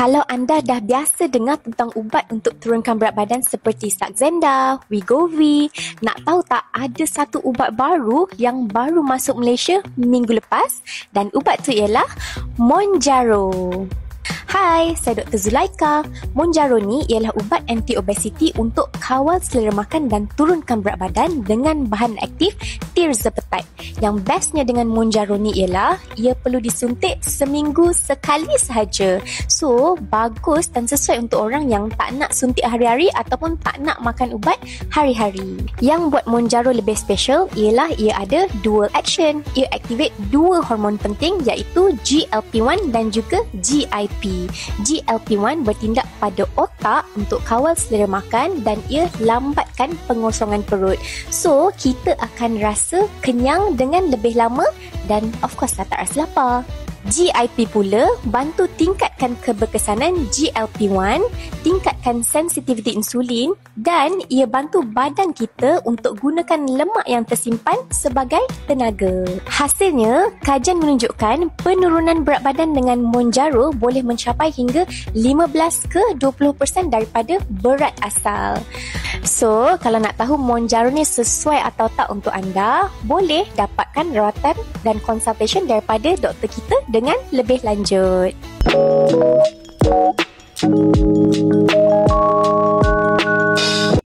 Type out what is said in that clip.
Kalau anda dah biasa dengar tentang ubat untuk turunkan berat badan seperti Saxenda, Wegovy, nak tahu tak ada satu ubat baru yang baru masuk Malaysia minggu lepas dan ubat tu ialah Mounjaro. Hai, saya Dr. Zulaika. Mounjaro ni ialah ubat anti-obesity untuk kawal selera makan dan turunkan berat badan dengan bahan aktif tirzepatide. Yang bestnya dengan Mounjaro ni ialah ia perlu disuntik seminggu sekali sahaja. So, bagus dan sesuai untuk orang yang tak nak suntik hari-hari ataupun tak nak makan ubat hari-hari. Yang buat Mounjaro lebih special ialah ia ada dual action. Ia activate dua hormon penting iaitu GLP-1 dan juga GIP. GLP-1 bertindak pada otak untuk kawal selera makan dan ia lambatkan pengosongan perut. So, kita akan rasa kenyang dengan lebih lama dan of course tak rasa lapar. GIP pula bantu tingkatkan keberkesanan GLP-1, tingkatkan sensitiviti insulin dan ia bantu badan kita untuk gunakan lemak yang tersimpan sebagai tenaga. Hasilnya, kajian menunjukkan penurunan berat badan dengan Mounjaro boleh mencapai hingga 15 ke 20% daripada berat asal. So, kalau nak tahu Mounjaro ni sesuai atau tak untuk anda, boleh dapatkan rawatan dan consultation daripada doktor kita dengan lebih lanjut.